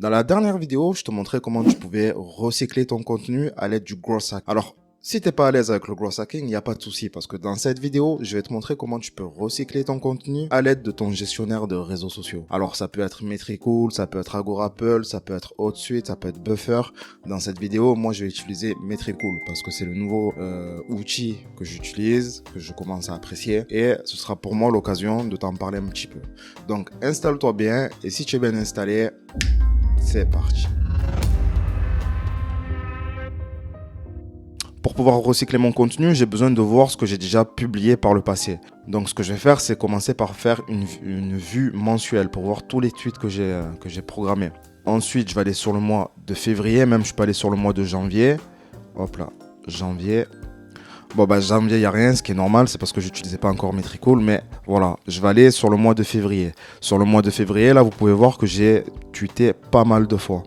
Dans la dernière vidéo, je te montrais comment tu pouvais recycler ton contenu à l'aide du growth hack. Alors, si t'es pas à l'aise avec le growth hacking, il n'y a pas de souci parce que dans cette vidéo, je vais te montrer comment tu peux recycler ton contenu à l'aide de ton gestionnaire de réseaux sociaux. Alors, ça peut être Metricool, ça peut être Agorapple, ça peut être HotSuite, ça peut être Buffer. Dans cette vidéo, moi, je vais utiliser Metricool parce que c'est le nouveau outil que j'utilise, que je commence à apprécier et ce sera pour moi l'occasion de t'en parler un petit peu. Donc, installe-toi bien et si tu es bien installé, c'est parti. Pour pouvoir recycler mon contenu, j'ai besoin de voir ce que j'ai déjà publié par le passé. Donc ce que je vais faire, c'est commencer par faire une vue mensuelle pour voir tous les tweets que j'ai programmés. Ensuite, je vais aller sur le mois de février, même je peux aller sur le mois de janvier. Hop là, janvier. Bon bah janvier, il n'y a rien, ce qui est normal, c'est parce que j'utilisais pas encore Metricool, mais voilà, je vais aller sur le mois de février. Sur le mois de février, là, vous pouvez voir que j'ai tweeté pas mal de fois.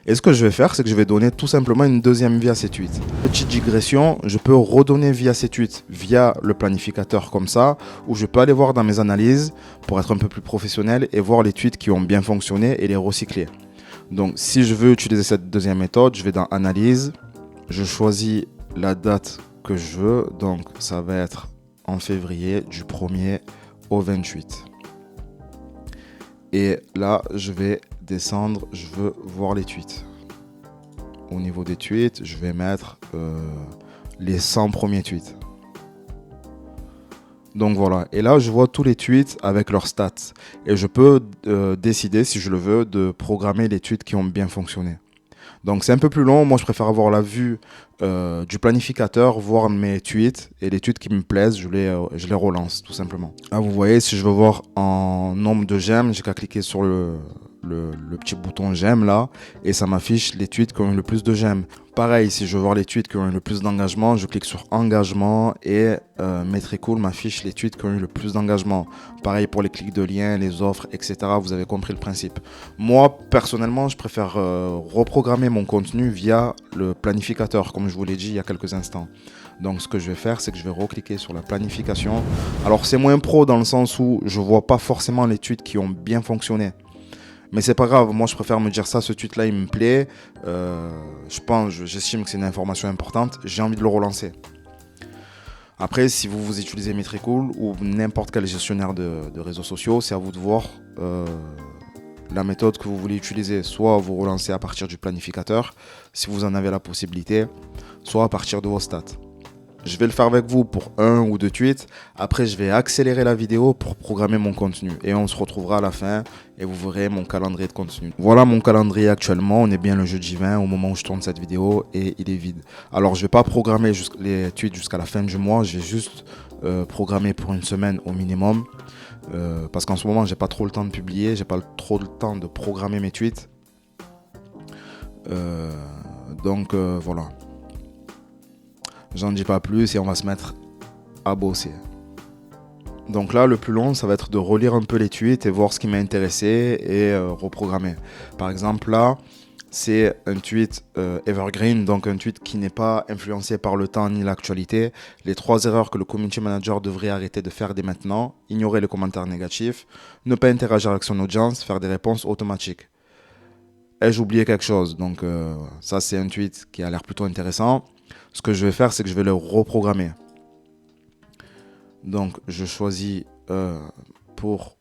Et ce que je vais faire, c'est que je vais donner tout simplement une deuxième vie à ces tweets. Petite digression, je peux redonner vie à ces tweets via le planificateur comme ça, où je peux aller voir dans mes analyses pour être un peu plus professionnel et voir les tweets qui ont bien fonctionné et les recycler. Donc si je veux utiliser cette deuxième méthode, je vais dans analyse, je choisis la date que je veux, donc ça va être en février du 1er au 28. Et là, je vais descendre, je veux voir les tweets. Au niveau des tweets, je vais mettre les 100 premiers tweets. Donc voilà, et là je vois tous les tweets avec leurs stats. Et je peux décider, si je le veux, de programmer les tweets qui ont bien fonctionné. Donc c'est un peu plus long, moi je préfère avoir la vue du planificateur, voir mes tweets, et les tweets qui me plaisent, je les relance tout simplement. Là vous voyez, si je veux voir en nombre de j'aime, j'ai qu'à cliquer sur le petit bouton j'aime là, et ça m'affiche les tweets qui ont eu le plus de j'aime. Pareil, si je veux voir les tweets qui ont eu le plus d'engagement, je clique sur engagement et Metricool m'affiche les tweets qui ont eu le plus d'engagement. Pareil pour les clics de liens, les offres, etc. Vous avez compris le principe. Moi, personnellement, je préfère reprogrammer mon contenu via le planificateur, comme je vous l'ai dit il y a quelques instants. Donc ce que je vais faire, c'est que je vais recliquer sur la planification. Alors c'est moins pro dans le sens où je vois pas forcément les tweets qui ont bien fonctionné. Mais c'est pas grave, moi je préfère me dire ça, ce tweet là il me plaît, j'estime que c'est une information importante, j'ai envie de le relancer. Après, si vous utilisez Metricool ou n'importe quel gestionnaire de réseaux sociaux, c'est à vous de voir la méthode que vous voulez utiliser. Soit vous relancez à partir du planificateur, si vous en avez la possibilité, soit à partir de vos stats. Je vais le faire avec vous pour 1 ou 2 tweets. Après, je vais accélérer la vidéo pour programmer mon contenu. Et on se retrouvera à la fin et vous verrez mon calendrier de contenu. Voilà mon calendrier actuellement. On est bien le jeudi 20 au moment où je tourne cette vidéo et il est vide. Alors, je ne vais pas programmer les tweets jusqu'à la fin du mois. Je vais juste programmer pour une semaine au minimum. Parce qu'en ce moment, j'ai pas trop le temps de publier. J'ai pas trop le temps de programmer mes tweets. Donc, voilà. J'en dis pas plus et on va se mettre à bosser. Donc là, le plus long, ça va être de relire un peu les tweets et voir ce qui m'a intéressé et reprogrammer. Par exemple, là, c'est un tweet evergreen, donc un tweet qui n'est pas influencé par le temps ni l'actualité. Les 3 erreurs que le community manager devrait arrêter de faire dès maintenant: ignorer les commentaires négatifs, ne pas interagir avec son audience, faire des réponses automatiques. Ai-je oublié quelque chose? Donc ça, c'est un tweet qui a l'air plutôt intéressant. Ce que je vais faire, c'est que je vais le reprogrammer. Donc, je choisis pour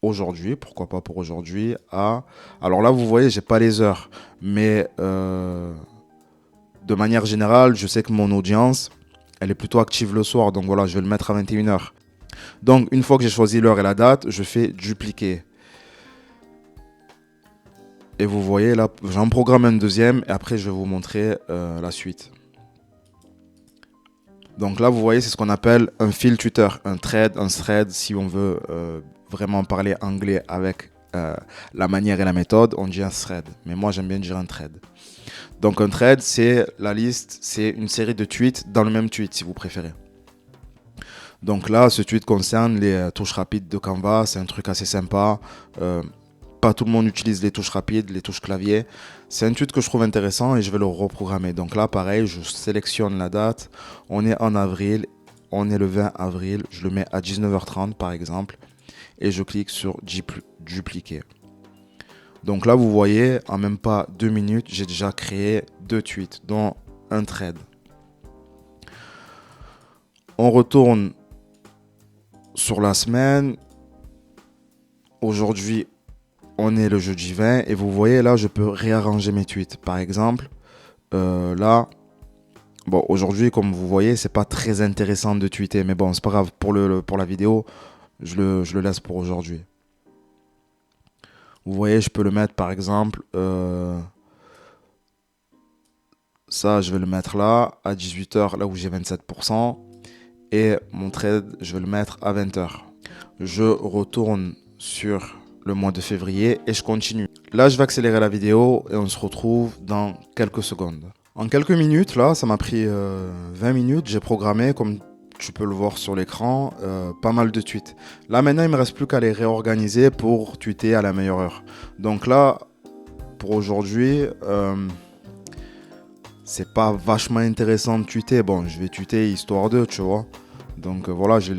aujourd'hui, pourquoi pas pour aujourd'hui, Alors là, vous voyez, j'ai pas les heures, mais de manière générale, je sais que mon audience, elle est plutôt active le soir, donc voilà, je vais le mettre à 21h. Donc, une fois que j'ai choisi l'heure et la date, je fais dupliquer. Et vous voyez, là, j'en programme un deuxième, et après, je vais vous montrer la suite. Donc là, vous voyez, c'est ce qu'on appelle un fil Twitter, un thread, si on veut vraiment parler anglais avec la manière et la méthode, on dit un thread. Mais moi, j'aime bien dire un thread. Donc un thread, c'est la liste, c'est une série de tweets dans le même tweet, si vous préférez. Donc là, ce tweet concerne les touches rapides de Canva, c'est un truc assez sympa. Pas tout le monde utilise les touches rapides, les touches clavier. C'est un tweet que je trouve intéressant et je vais le reprogrammer. Donc là, pareil, je sélectionne la date. On est en avril, on est le 20 avril. Je le mets à 19h30 par exemple. Et je clique sur dupliquer. Donc là, vous voyez, en même pas 2 minutes, j'ai déjà créé 2 tweets, dont un thread. On retourne sur la semaine. Aujourd'hui, on est le jeudi 20 et vous voyez là, je peux réarranger mes tweets. Par exemple, là, bon, aujourd'hui, comme vous voyez, c'est pas très intéressant de tweeter, mais bon, c'est pas grave. Pour la vidéo, je le laisse pour aujourd'hui. Vous voyez, je peux le mettre par exemple, ça, je vais le mettre là, à 18h, là où j'ai 27%. Et mon trade, je vais le mettre à 20h. Je retourne sur le mois de février et je continue. Là, je vais accélérer la vidéo et on se retrouve dans quelques secondes. En quelques minutes, là, ça m'a pris 20 minutes. J'ai programmé, comme tu peux le voir sur l'écran, pas mal de tweets. Là, maintenant, il me reste plus qu'à les réorganiser pour tweeter à la meilleure heure. Donc là, pour aujourd'hui, c'est pas vachement intéressant de tweeter. Bon, je vais tweeter histoire d'eux, tu vois. Donc voilà, je les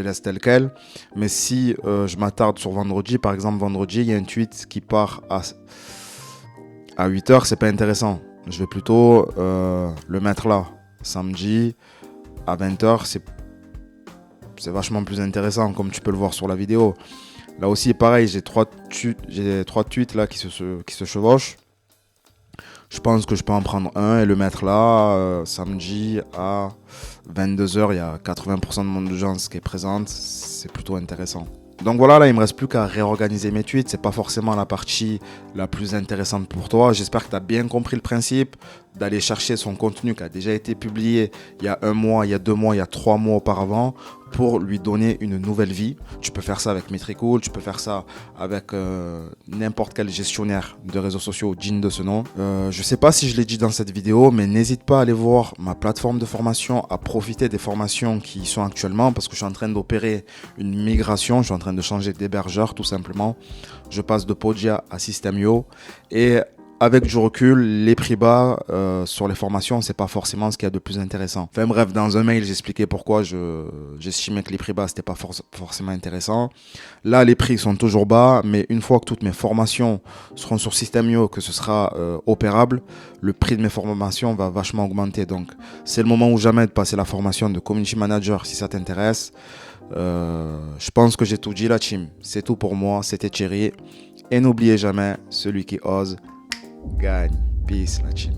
laisse tels quels. Mais si je m'attarde sur vendredi, par exemple, vendredi, il y a un tweet qui part à 8h, c'est pas intéressant. Je vais plutôt le mettre là. Samedi, à 20h, c'est vachement plus intéressant, comme tu peux le voir sur la vidéo. Là aussi, pareil, j'ai trois tweets là qui se chevauchent. Je pense que je peux en prendre un et le mettre là, samedi à 22h. Il y a 80% de mon audience qui est présente. C'est plutôt intéressant. Donc voilà, là, il me reste plus qu'à réorganiser mes tweets. C'est pas forcément la partie la plus intéressante pour toi. J'espère que tu as bien compris le principe d'aller chercher son contenu qui a déjà été publié il y a 1 mois, il y a 2 mois, il y a 3 mois auparavant pour lui donner une nouvelle vie. Tu peux faire ça avec Metricool, tu peux faire ça avec n'importe quel gestionnaire de réseaux sociaux digne de ce nom. Je sais pas si je l'ai dit dans cette vidéo, mais n'hésite pas à aller voir ma plateforme de formation, à profiter des formations qui y sont actuellement parce que je suis en train d'opérer une migration, je suis en train de changer d'hébergeur tout simplement. Je passe de Podia à System.io et avec du recul, les prix bas sur les formations, c'est pas forcément ce qu'il y a de plus intéressant. Enfin bref, dans un mail, j'expliquais pourquoi j'estimais que les prix bas, c'était pas forcément intéressant. Là, les prix sont toujours bas, mais une fois que toutes mes formations seront sur System.io, que ce sera opérable, le prix de mes formations va vachement augmenter. Donc, c'est le moment ou jamais de passer la formation de Community Manager si ça t'intéresse. Je pense que j'ai tout dit, la team. C'est tout pour moi, c'était Thierry. Et n'oubliez jamais, celui qui ose gagne. Peace, la team.